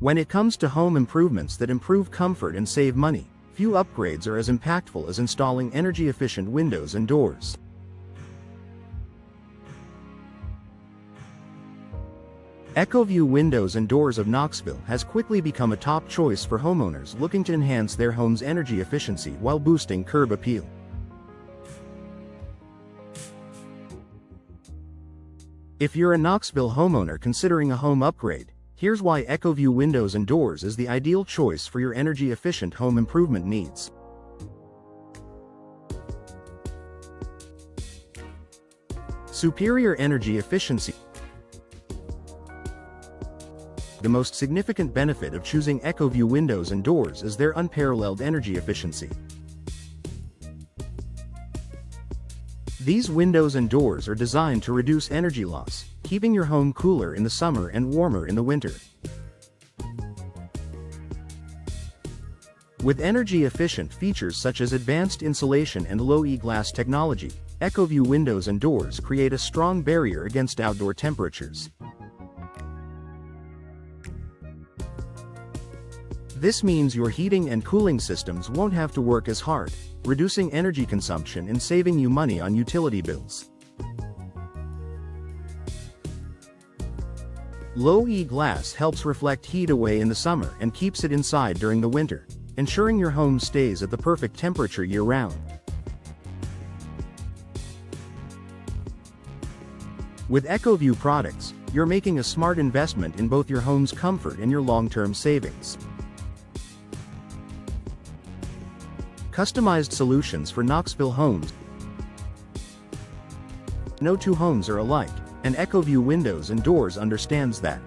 When it comes to home improvements that improve comfort and save money, few upgrades are as impactful as installing energy-efficient windows and doors. EcoView Windows and Doors of Knoxville has quickly become a top choice for homeowners looking to enhance their home's energy efficiency while boosting curb appeal. If you're a Knoxville homeowner considering a home upgrade, here's why EcoView Windows and Doors is the ideal choice for your energy-efficient home improvement needs. Superior energy efficiency. The most significant benefit of choosing EcoView Windows and Doors is their unparalleled energy efficiency. These windows and doors are designed to reduce energy loss, keeping your home cooler in the summer and warmer in the winter. With energy-efficient features such as advanced insulation and low-E glass technology, EcoView windows and doors create a strong barrier against outdoor temperatures. This means your heating and cooling systems won't have to work as hard, reducing energy consumption and saving you money on utility bills. Low-E glass helps reflect heat away in the summer and keeps it inside during the winter, ensuring your home stays at the perfect temperature year-round. With EcoView products, you're making a smart investment in both your home's comfort and your long-term savings. Customized solutions for Knoxville homes. No two homes are alike, and EcoView Windows and Doors understands that.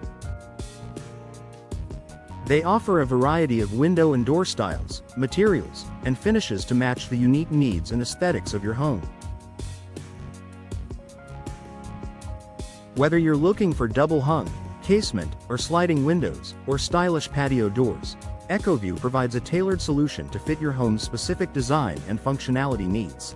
They offer a variety of window and door styles, materials, and finishes to match the unique needs and aesthetics of your home. Whether you're looking for double-hung, casement, or sliding windows, or stylish patio doors, EcoView provides a tailored solution to fit your home's specific design and functionality needs.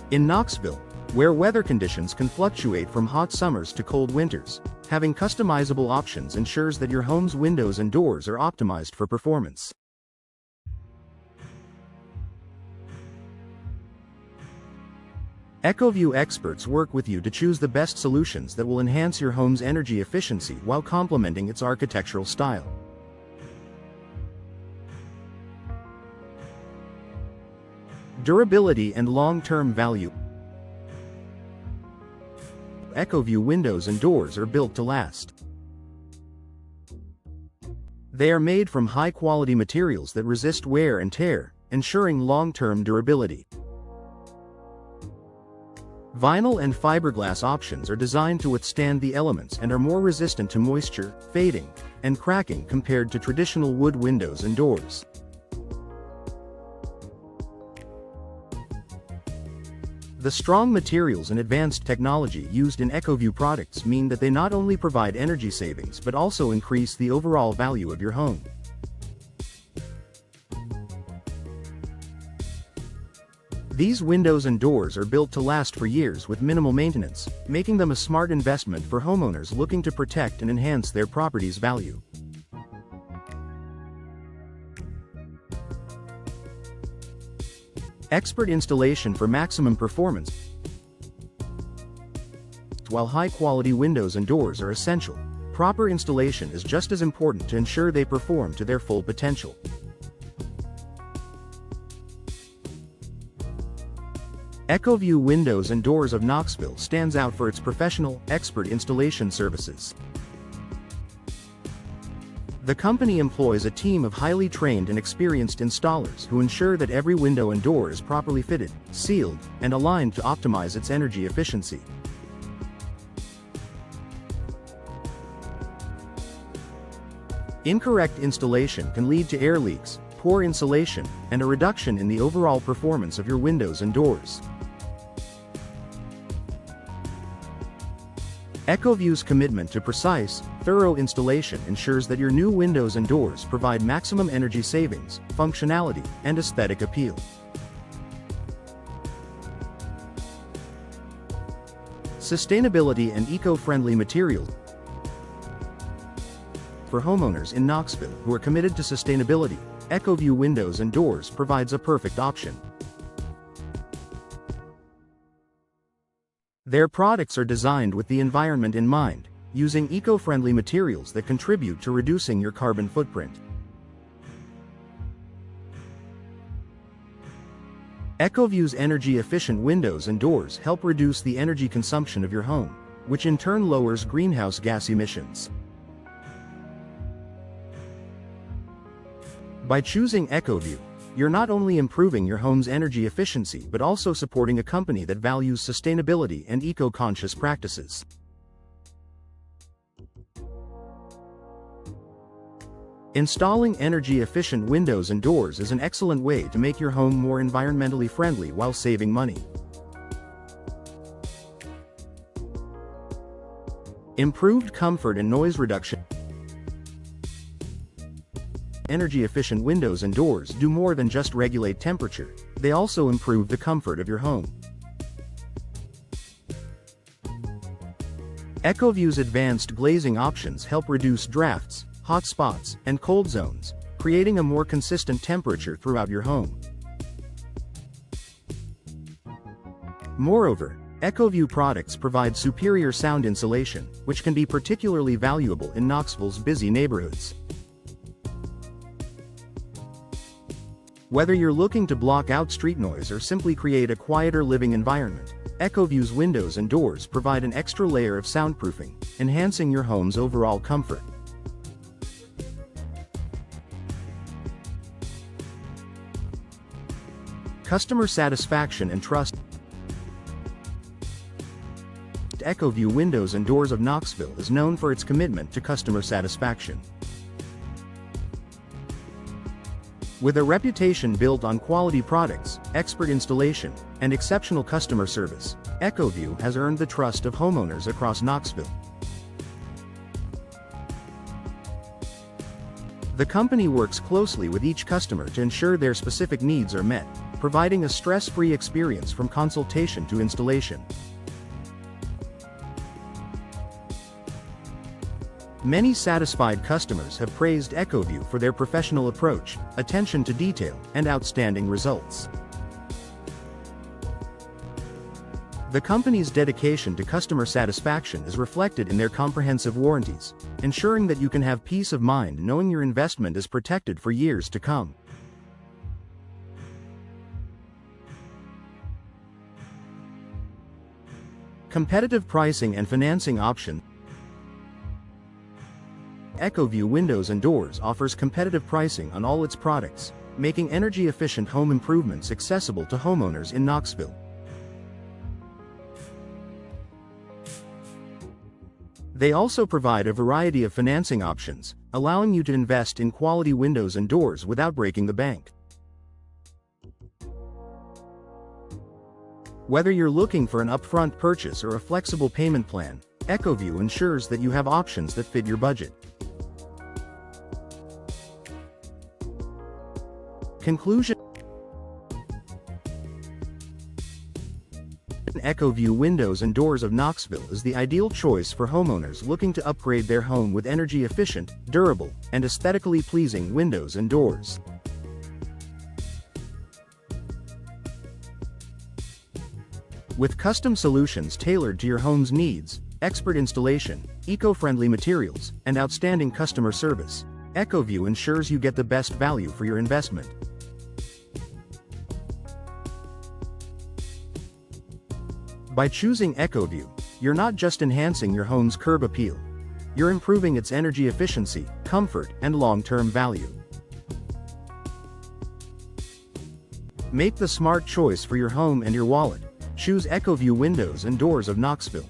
In Knoxville, where weather conditions can fluctuate from hot summers to cold winters, having customizable options ensures that your home's windows and doors are optimized for performance. EcoView experts work with you to choose the best solutions that will enhance your home's energy efficiency while complementing its architectural style. Durability and long-term value. EcoView windows and doors are built to last. They are made from high-quality materials that resist wear and tear, ensuring long-term durability. Vinyl and fiberglass options are designed to withstand the elements and are more resistant to moisture, fading, and cracking compared to traditional wood windows and doors. The strong materials and advanced technology used in EcoView products mean that they not only provide energy savings but also increase the overall value of your home. These windows and doors are built to last for years with minimal maintenance, making them a smart investment for homeowners looking to protect and enhance their property's value. Expert installation for maximum performance. While high-quality windows and doors are essential, proper installation is just as important to ensure they perform to their full potential. EcoView Windows and Doors of Knoxville stands out for its professional, expert installation services. The company employs a team of highly trained and experienced installers who ensure that every window and door is properly fitted, sealed, and aligned to optimize its energy efficiency. Incorrect installation can lead to air leaks, poor insulation, and a reduction in the overall performance of your windows and doors. EcoView's commitment to precise, thorough installation ensures that your new windows and doors provide maximum energy savings, functionality, and aesthetic appeal. Sustainability and eco-friendly materials. For homeowners in Knoxville who are committed to sustainability, EcoView Windows and Doors provides a perfect option. Their products are designed with the environment in mind, using eco-friendly materials that contribute to reducing your carbon footprint. EcoView's energy-efficient windows and doors help reduce the energy consumption of your home, which in turn lowers greenhouse gas emissions. By choosing EcoView, you're not only improving your home's energy efficiency but also supporting a company that values sustainability and eco-conscious practices. Installing energy-efficient windows and doors is an excellent way to make your home more environmentally friendly while saving money. Improved comfort and noise reduction. Energy-efficient windows and doors do more than just regulate temperature, they also improve the comfort of your home. EcoView's advanced glazing options help reduce drafts, hot spots, and cold zones, creating a more consistent temperature throughout your home. Moreover, EcoView products provide superior sound insulation, which can be particularly valuable in Knoxville's busy neighborhoods. Whether you're looking to block out street noise or simply create a quieter living environment, EcoView's windows and doors provide an extra layer of soundproofing, enhancing your home's overall comfort. Customer satisfaction and trust. EcoView Windows and Doors of Knoxville is known for its commitment to customer satisfaction. With a reputation built on quality products, expert installation, and exceptional customer service, EcoView has earned the trust of homeowners across Knoxville. The company works closely with each customer to ensure their specific needs are met, providing a stress-free experience from consultation to installation. Many satisfied customers have praised EcoView for their professional approach, attention to detail, and outstanding results. The company's dedication to customer satisfaction is reflected in their comprehensive warranties, ensuring that you can have peace of mind knowing your investment is protected for years to come. Competitive pricing and financing options. EcoView Windows and Doors offers competitive pricing on all its products, making energy-efficient home improvements accessible to homeowners in Knoxville. They also provide a variety of financing options, allowing you to invest in quality windows and doors without breaking the bank. Whether you're looking for an upfront purchase or a flexible payment plan, EcoView ensures that you have options that fit your budget. Conclusion. EcoView Windows and Doors of Knoxville is the ideal choice for homeowners looking to upgrade their home with energy-efficient, durable, and aesthetically pleasing windows and doors. With custom solutions tailored to your home's needs, expert installation, eco-friendly materials, and outstanding customer service, EcoView ensures you get the best value for your investment. By choosing EcoView, you're not just enhancing your home's curb appeal, you're improving its energy efficiency, comfort, and long-term value. Make the smart choice for your home and your wallet. Choose EcoView Windows and Doors of Knoxville.